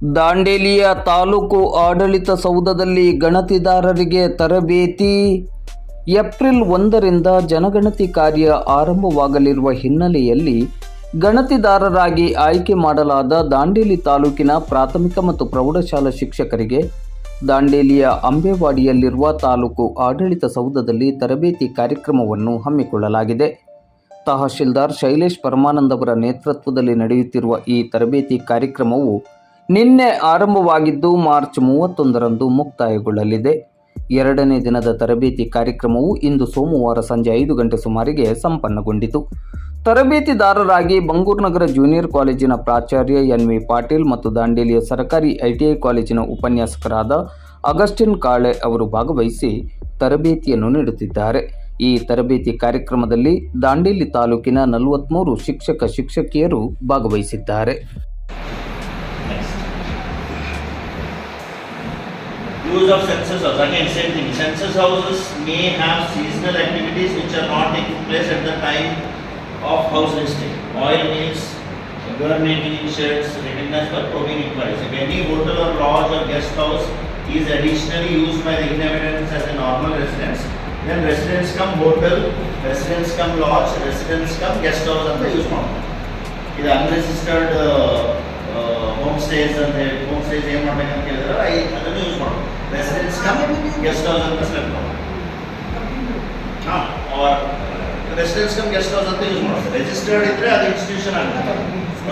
ದಾಂಡೇಲಿಯ ತಾಲೂಕು ಆಡಳಿತ ಸೌಧದಲ್ಲಿ ಗಣತಿದಾರರಿಗೆ ತರಬೇತಿ. ಏಪ್ರಿಲ್ 1ರಿಂದ ಜನಗಣತಿ ಕಾರ್ಯ ಆರಂಭವಾಗಲಿರುವ ಹಿನ್ನೆಲೆಯಲ್ಲಿ ಗಣತಿದಾರರಾಗಿ ಆಯ್ಕೆ ಮಾಡಲಾದ ದಾಂಡೇಲಿ ತಾಲೂಕಿನ ಪ್ರಾಥಮಿಕ ಮತ್ತು ಪ್ರೌಢಶಾಲಾ ಶಿಕ್ಷಕರಿಗೆ ದಾಂಡೇಲಿಯ ಅಂಬೇವಾಡಿಯಲ್ಲಿರುವ ತಾಲೂಕು ಆಡಳಿತ ಸೌಧದಲ್ಲಿ ತರಬೇತಿ ಕಾರ್ಯಕ್ರಮವನ್ನು ಹಮ್ಮಿಕೊಳ್ಳಲಾಗಿದೆ. ತಹಶೀಲ್ದಾರ್ ಶೈಲೇಶ್ ಪರಮಾನಂದ್ ಅವರ ನೇತೃತ್ವದಲ್ಲಿ ನಡೆಯುತ್ತಿರುವ ಈ ತರಬೇತಿ ಕಾರ್ಯಕ್ರಮವು ನಿನ್ನೆ ಆರಂಭವಾಗಿದ್ದು ಮಾರ್ಚ್ 31ರಂದು ಮುಕ್ತಾಯಗೊಳ್ಳಲಿದೆ. 2ನೇ ದಿನದ ತರಬೇತಿ ಕಾರ್ಯಕ್ರಮವು ಇಂದು ಸೋಮವಾರ ಸಂಜೆ 5 ಗಂಟೆ ಸುಮಾರಿಗೆ ಸಂಪನ್ನಗೊಂಡಿತು. ತರಬೇತಿದಾರರಾಗಿ ಬಂಗೂರುನಗರ ಜೂನಿಯರ್ ಕಾಲೇಜಿನ ಪ್ರಾಚಾರ್ಯ ಎನ್.ವಿ. ಪಾಟೀಲ್ ಮತ್ತು ದಾಂಡೇಲಿಯ ಸರ್ಕಾರಿ ಐಟಿಐ ಕಾಲೇಜಿನ ಉಪನ್ಯಾಸಕರಾದ ಅಗಸ್ಟಿನ್ ಕಾಳೆ ಅವರು ಭಾಗವಹಿಸಿ ತರಬೇತಿಯನ್ನು ನೀಡುತ್ತಿದ್ದಾರೆ. ಈ ತರಬೇತಿ ಕಾರ್ಯಕ್ರಮದಲ್ಲಿ ದಾಂಡೇಲಿ ತಾಲೂಕಿನ 43 ಶಿಕ್ಷಕಿಯರು ಭಾಗವಹಿಸಿದ್ದಾರೆ. Use of census house, again same thing. Census houses may have seasonal activities which are not taking place at the time of house listing. Oil mills, gun making sheds, recognized for probing inquiries. If any hotel or lodge or guest house is additionally used by the inhabitants as a normal residence, then residents come hotel, residents come lodge, residents come guest house ಅಂತ use ಮಾಡ್ತಾರೆ. ಇದು unregistered home stays ಅಂತ ಹೇಳಿ home stays ಏನು ಮಾಡ್ಬೇಕಂತ ಹೇಳಿದ್ರೆ ಅದನ್ನು use ಮಾಡೋದು. ರೆಸಿಡೆನ್ಸ್ ಕಮ್ ಗೆಸ್ಟ್ ಹೌಸ್ ಅಂತ ಸೆಲೆಕ್ಟ್ ಮಾಡೋದು. Or residence cum guest house ಅಂತ ಯೂಸ್ ಮಾಡೋದು. ರಿಜಿಸ್ಟರ್ಡ್ ಇದ್ರೆ ಅದು ಇನ್ಸ್ಟಿಟ್ಯೂಷನ್ ಆಗುತ್ತೆ.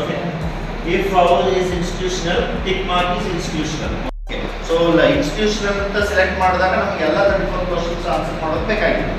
Okay, if house is institutional, tick mark is institutional. Okay, so institutional ಅಂತ ಸೆಲೆಕ್ಟ್ ಮಾಡಿದಾಗ ನಮಗೆ ಎಲ್ಲ 34 ಕ್ವಶನ್ಸ್ ಆನ್ಸರ್ ಮಾಡೋದು ಬೇಕಾಗಿತ್ತು.